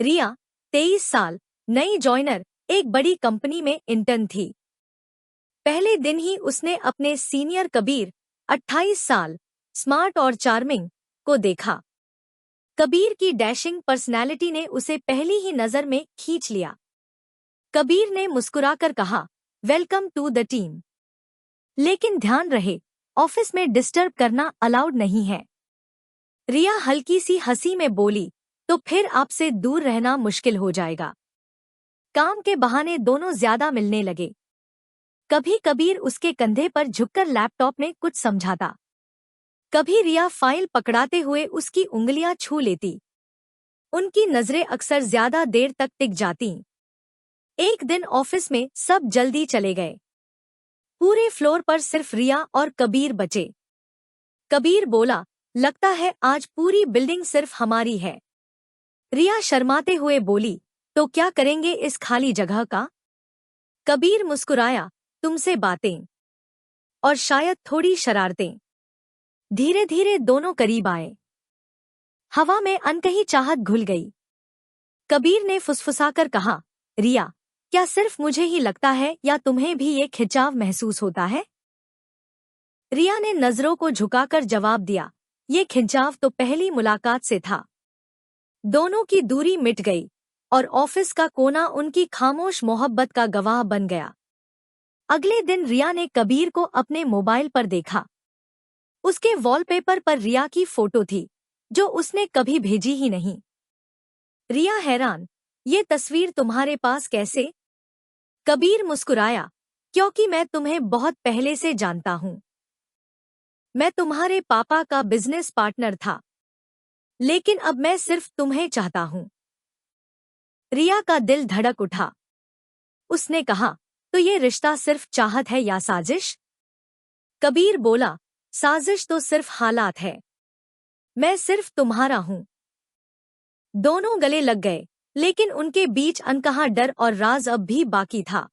रिया 23 साल, नई जॉइनर, एक बड़ी कंपनी में इंटर्न थी। पहले दिन ही उसने अपने सीनियर कबीर 28 साल, स्मार्ट और चार्मिंग को देखा। कबीर की डैशिंग पर्सनैलिटी ने उसे पहली ही नजर में खींच लिया। कबीर ने मुस्कुराकर कहा, वेलकम टू द टीम, लेकिन ध्यान रहे ऑफिस में डिस्टर्ब करना अलाउड नहीं है। रिया हल्की सी हंसी में बोली, तो फिर आपसे दूर रहना मुश्किल हो जाएगा। काम के बहाने दोनों ज्यादा मिलने लगे। कभी कबीर उसके कंधे पर झुककर लैपटॉप में कुछ समझाता, कभी रिया फाइल पकड़ाते हुए उसकी उंगलियां छू लेती। उनकी नजरें अक्सर ज्यादा देर तक टिक जातीं। एक दिन ऑफिस में सब जल्दी चले गए। पूरे फ्लोर पर सिर्फ रिया और कबीर बचे। कबीर बोला, लगता है आज पूरी बिल्डिंग सिर्फ हमारी है। रिया शर्माते हुए बोली, तो क्या करेंगे इस खाली जगह का? कबीर मुस्कुराया, तुमसे बातें और शायद थोड़ी शरारतें। धीरे धीरे दोनों करीब आए। हवा में अनकही चाहत घुल गई। कबीर ने फुसफुसाकर कहा, रिया, क्या सिर्फ मुझे ही लगता है या तुम्हें भी ये खिंचाव महसूस होता है? रिया ने नजरों को झुकाकर जवाब दिया, ये खिंचाव तो पहली मुलाकात से था। दोनों की दूरी मिट गई और ऑफिस का कोना उनकी खामोश मोहब्बत का गवाह बन गया। अगले दिन रिया ने कबीर को अपने मोबाइल पर देखा। उसके वॉलपेपर पर रिया की फोटो थी, जो उसने कभी भेजी ही नहीं। रिया हैरान, ये तस्वीर तुम्हारे पास कैसे? कबीर मुस्कुराया, क्योंकि मैं तुम्हें बहुत पहले से जानता हूं। मैं तुम्हारे पापा का बिजनेस पार्टनर था, लेकिन अब मैं सिर्फ तुम्हें चाहता हूं। रिया का दिल धड़क उठा। उसने कहा, तो ये रिश्ता सिर्फ चाहत है या साजिश? कबीर बोला, साजिश तो सिर्फ हालात है। मैं सिर्फ तुम्हारा हूं। दोनों गले लग गए, लेकिन उनके बीच अनकहा डर और राज अब भी बाकी था।